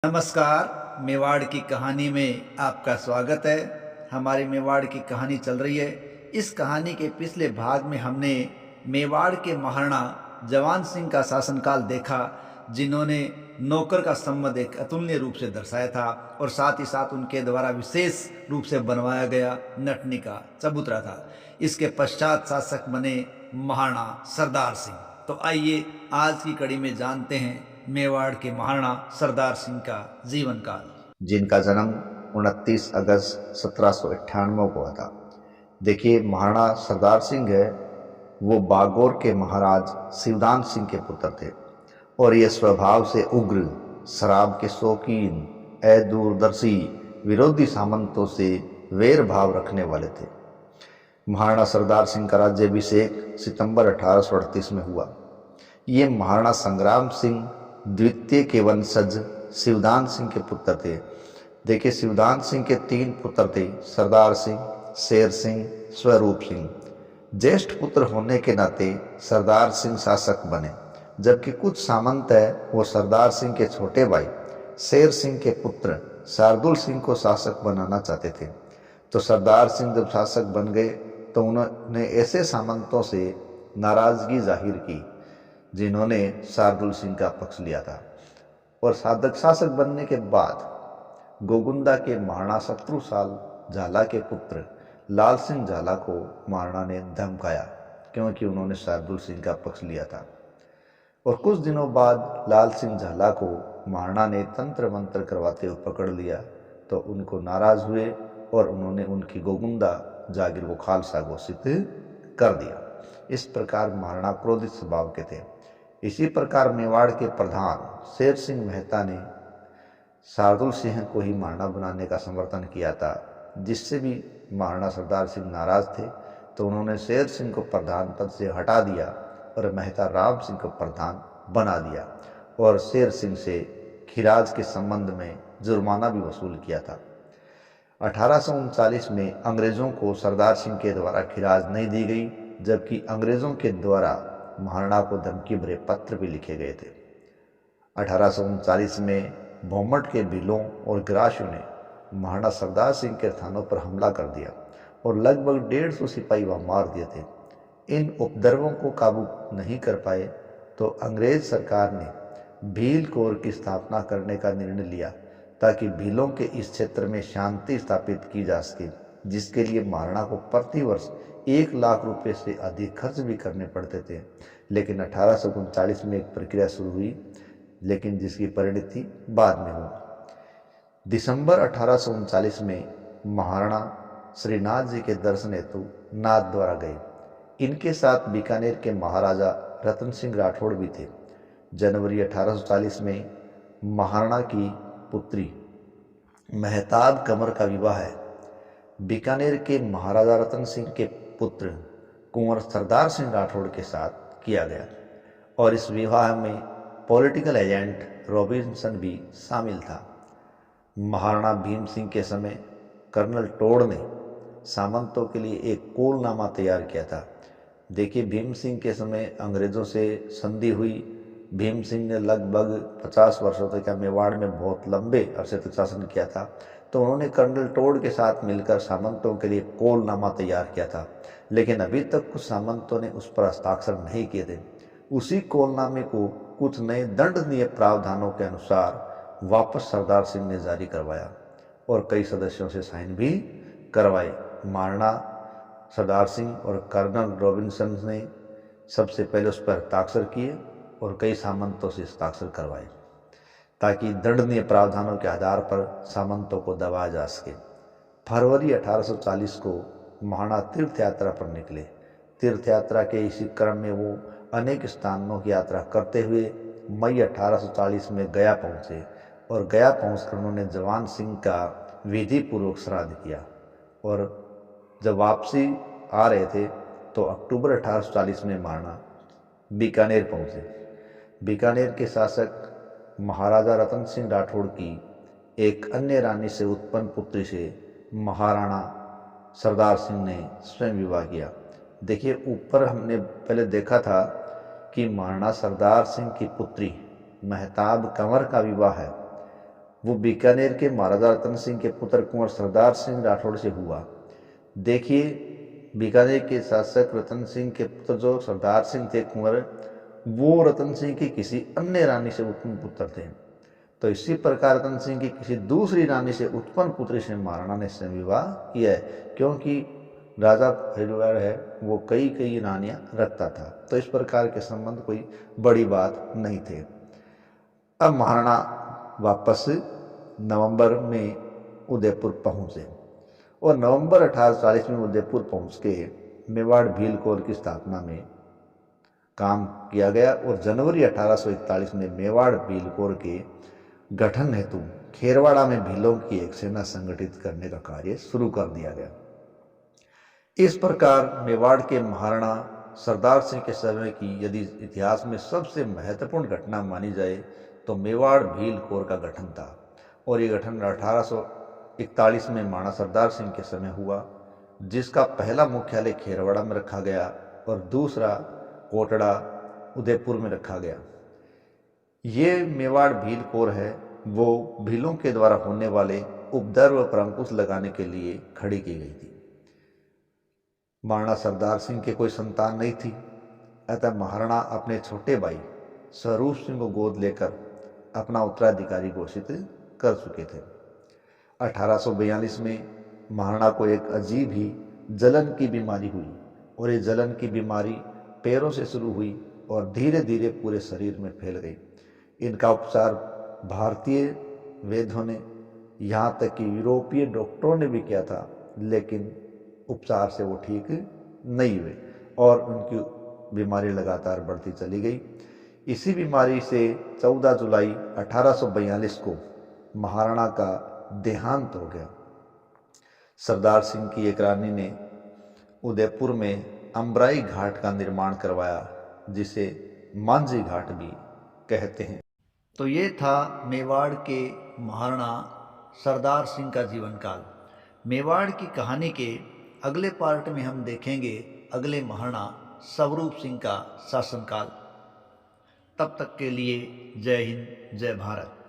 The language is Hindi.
नमस्कार, मेवाड़ की कहानी में आपका स्वागत है। हमारी मेवाड़ की कहानी चल रही है। इस कहानी के पिछले भाग में हमने मेवाड़ के महाराणा जवान सिंह का शासनकाल देखा, जिन्होंने नौकर का संबंध एक अतुलनीय रूप से दर्शाया था और साथ ही साथ उनके द्वारा विशेष रूप से बनवाया गया नटनी का चबूतरा था। इसके पश्चात शासक बने महाराणा सरदार सिंह। तो आइए आज की कड़ी में जानते हैं मेवाड़ के महाराणा सरदार सिंह का जीवन काल, जिनका जन्म 29 अगस्त 1798 को हुआ था। देखिए, महाराणा सरदार सिंह है वो बागौर के महाराज शिवदान सिंह के पुत्र थे और ये स्वभाव से उग्र, शराब के शौकीन, दूरदर्शी, विरोधी सामंतों से वैर भाव रखने वाले थे। महाराणा सरदार सिंह का राज्याभिषेक सितंबर 1838 में हुआ। ये महाराणा संग्राम सिंह द्वितीय के वंशज शिवदान सिंह के पुत्र थे। देखिए, शिवदान सिंह के 3 पुत्र थे, सरदार सिंह, शेर सिंह, स्वरूप सिंह। ज्येष्ठ पुत्र होने के नाते सरदार सिंह शासक बने, जबकि कुछ सामंत है वो सरदार सिंह के छोटे भाई शेर सिंह के पुत्र शार्दुल सिंह को शासक बनाना चाहते थे। तो सरदार सिंह जब शासक बन गए तो उन्होंने ऐसे सामंतों से नाराजगी जाहिर की जिन्होंने शार्दुल सिंह का पक्ष लिया था। और साधक शासक बनने के बाद गोगुंदा के महाराणा शत्रुसाल झाला के पुत्र लाल सिंह झाला को महाराणा ने धमकाया, क्योंकि उन्होंने शार्दुल सिंह का पक्ष लिया था। और कुछ दिनों बाद लाल सिंह झाला को महाराणा ने तंत्र मंत्र करवाते हुए पकड़ लिया, तो उनको नाराज हुए और उन्होंने उनकी गोगुंदा जागीर को खालसा घोषित कर दिया। इस प्रकार महाराणा क्रोधित स्वभाव के थे। इसी प्रकार मेवाड़ के प्रधान शेर सिंह मेहता ने शार्दुल सिंह को ही महाराणा बनाने का समर्थन किया था, जिससे भी महाराणा सरदार सिंह नाराज थे। तो उन्होंने शेर सिंह को प्रधान पद से हटा दिया और मेहता राम सिंह को प्रधान बना दिया और शेर सिंह से खिराज के संबंध में जुर्माना भी वसूल किया था। 1839 में अंग्रेजों को सरदार सिंह के द्वारा खिराज नहीं दी गई, जबकि अंग्रेजों के द्वारा महाराणा को धमकी भरे पत्र भी लिखे गए थे। 1839 में भोमट के भीलों और ग्रासियों ने महाराणा सरदार सिंह के थानों पर हमला कर दिया और लगभग 150 सिपाही वहां मार दिए थे। इन उपद्रवों को काबू नहीं कर पाए तो अंग्रेज सरकार ने भील कोर की स्थापना करने का निर्णय लिया, ताकि भीलों के इस क्षेत्र में शांति स्थापित की जा सके, जिसके लिए महाराणा को प्रतिवर्ष 1 लाख रुपए से अधिक खर्च भी करने पड़ते थे। लेकिन 1839 में एक प्रक्रिया शुरू हुई, लेकिन जिसकी परिणति बाद में हुई। दिसंबर 1839 में महाराणा श्रीनाथ जी के दर्शन हेतु नाथ द्वारा गए। इनके साथ बीकानेर के महाराजा रतन सिंह राठौड़ भी थे। जनवरी 1840 में महाराणा की पुत्री मेहताब कंवर का विवाह है बीकानेर के महाराजा रतन सिंह के पुत्र कुंवर सरदार सिंह राठौड़ के साथ किया गया और इस विवाह में पॉलिटिकल एजेंट रॉबिन्सन भी शामिल था। महाराणा भीम सिंह के समय कर्नल टोड ने सामंतों के लिए एक कोलनामा तैयार किया था। देखिए, भीम सिंह के समय अंग्रेजों से संधि हुई। भीम सिंह ने लगभग 50 वर्षों तक मेवाड़ में बहुत लंबे अरसे तक शासन किया था। तो उन्होंने कर्नल टोड के साथ मिलकर सामंतों के लिए कोलनामा तैयार किया था, लेकिन अभी तक कुछ सामंतों ने उस पर हस्ताक्षर नहीं किए थे। उसी कोलनामे को कुछ नए दंडनीय प्रावधानों के अनुसार वापस सरदार सिंह ने जारी करवाया और कई सदस्यों से साइन भी करवाए। महाराणा सरदार सिंह और कर्नल रॉबिन्सन ने सबसे पहले उस पर हस्ताक्षर किए और कई सामंतों से हस्ताक्षर करवाए, ताकि दंडनीय प्रावधानों के आधार पर सामंतों को दबाया जा सके। फरवरी 1840 को महाराणा तीर्थ यात्रा पर निकले। तीर्थ यात्रा के इसी क्रम में वो अनेक स्थानों की यात्रा करते हुए मई 1840 में गया पहुँचे और गया पहुँचकर उन्होंने जवान सिंह का विधि पूर्वक श्राद्ध किया। और जब वापसी आ रहे थे तो अक्टूबर 1840 में महाराणा बीकानेर पहुँचे। बीकानेर के शासक महाराजा रतन सिंह राठौड़ की एक अन्य रानी से उत्पन्न पुत्री से महाराणा सरदार सिंह ने स्वयं विवाह किया। देखिए, ऊपर हमने पहले देखा था कि महाराणा सरदार सिंह की पुत्री मेहताब कंवर का विवाह है वो बीकानेर के महाराजा रतन सिंह के पुत्र कुंवर सरदार सिंह राठौड़ से हुआ। देखिए, बीकानेर के शासक रतन सिंह के पुत्र जो सरदार सिंह थे कुंवर, वो रतन सिंह की किसी अन्य रानी से उत्पन्न पुत्र थे। तो इसी प्रकार रतन सिंह की किसी दूसरी रानी से उत्पन्न पुत्री से महाराणा ने स्वयं विवाह किया है, क्योंकि राजा परिवार है वो कई कई रानियां रखता था। तो इस प्रकार के संबंध कोई बड़ी बात नहीं थे। अब महाराणा वापस नवंबर में उदयपुर पहुंचे और नवंबर 1840 में उदयपुर पहुंच के मेवाड़ भील कोर की स्थापना में काम किया गया और जनवरी 1841 में मेवाड़ भील कोर के गठन हेतु खेरवाड़ा में भीलों की एक सेना संगठित करने का कार्य शुरू कर दिया गया। इस प्रकार मेवाड़ के महाराणा सरदार सिंह के समय की यदि इतिहास में सबसे महत्वपूर्ण घटना मानी जाए तो मेवाड़ भील कोर का गठन था। और ये गठन 1841 में महाराणा सरदार सिंह के समय हुआ, जिसका पहला मुख्यालय खेरवाड़ा में रखा गया और दूसरा कोटड़ा उदयपुर में रखा गया। ये मेवाड़ भील कोर है वो भीलों के द्वारा होने वाले उपद्रव पर अंकुश लगाने के लिए खड़ी की गई थी। महाराणा सरदार सिंह के कोई संतान नहीं थी, अतः महाराणा अपने छोटे भाई स्वरूप सिंह को गोद लेकर अपना उत्तराधिकारी घोषित कर चुके थे। 1842 में महाराणा को एक अजीब ही जलन की बीमारी हुई और ये जलन की बीमारी पैरों से शुरू हुई और धीरे धीरे पूरे शरीर में फैल गई। इनका उपचार भारतीय वैद्यों ने, यहाँ तक कि यूरोपीय डॉक्टरों ने भी किया था, लेकिन उपचार से वो ठीक नहीं हुए और उनकी बीमारी लगातार बढ़ती चली गई। इसी बीमारी से 14 जुलाई 1842 को महाराणा का देहांत हो गया। सरदार सिंह की एक रानी ने उदयपुर में अम्बराई घाट का निर्माण करवाया, जिसे मांझी घाट भी कहते हैं। तो ये था मेवाड़ के महाराणा सरदार सिंह का जीवन काल। मेवाड़ की कहानी के अगले पार्ट में हम देखेंगे अगले महाराणा स्वरूप सिंह का शासनकाल। तब तक के लिए जय हिंद, जय भारत।